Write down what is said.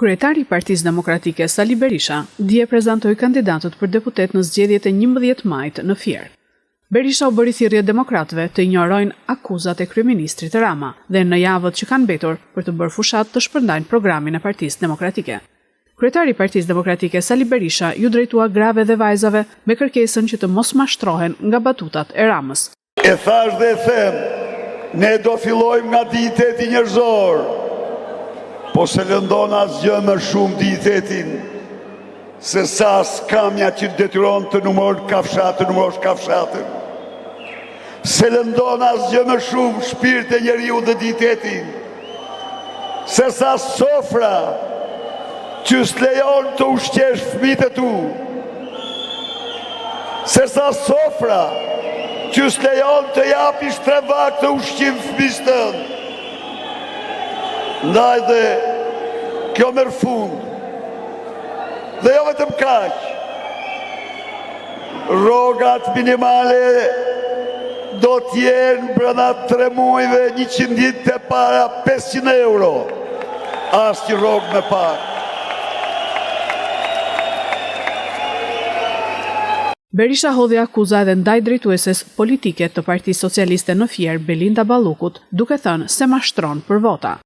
Kryetari i Partisë Demokratike Sali Berisha dje prezantoi kandidatët për deputet në zgjedhjet e 11 majit në Fier. Berisha u bëri thirrje demokratëve të injorojnë akuzat e kryeministrit Rama dhe në javët që kanë mbetur për të bërë fushat të shpërndajnë programin e Partisë Demokratike. Kryetari i Partisë Demokratike Sali Berisha ju drejtua grave dhe vajzave me kërkesën që të mos mashtrohen nga batutat e Ramës. E thash dhe e them, ne do fillojmë nga digniteti njerëzor, po se lëndon asgjë më shumë dignitetin, se sa skamja që detyron të numërosh kafshatën. Se lëndon asgjë më shumë shpirtin e njeriu dhe dignitetin, se sa sofra që s'lejon të ushqesh fëmijët e tu, se sa sofra që s'lejon të japish 3 vakë të ushqim fëmijës tënd. Ndaj dhe kjo merr fund. Dhe jo vetëm kaq. Rrogat minimale do t'jenë brenda 3 muajve 100 ditë e para 500 euro. Asnjë rrogë me pak. Berisha hodhi akuza edhe ndaj drejtueses politike të Partisë Socialiste në Fier, Belinda Ballukut, duke thënë se mashtron për vota.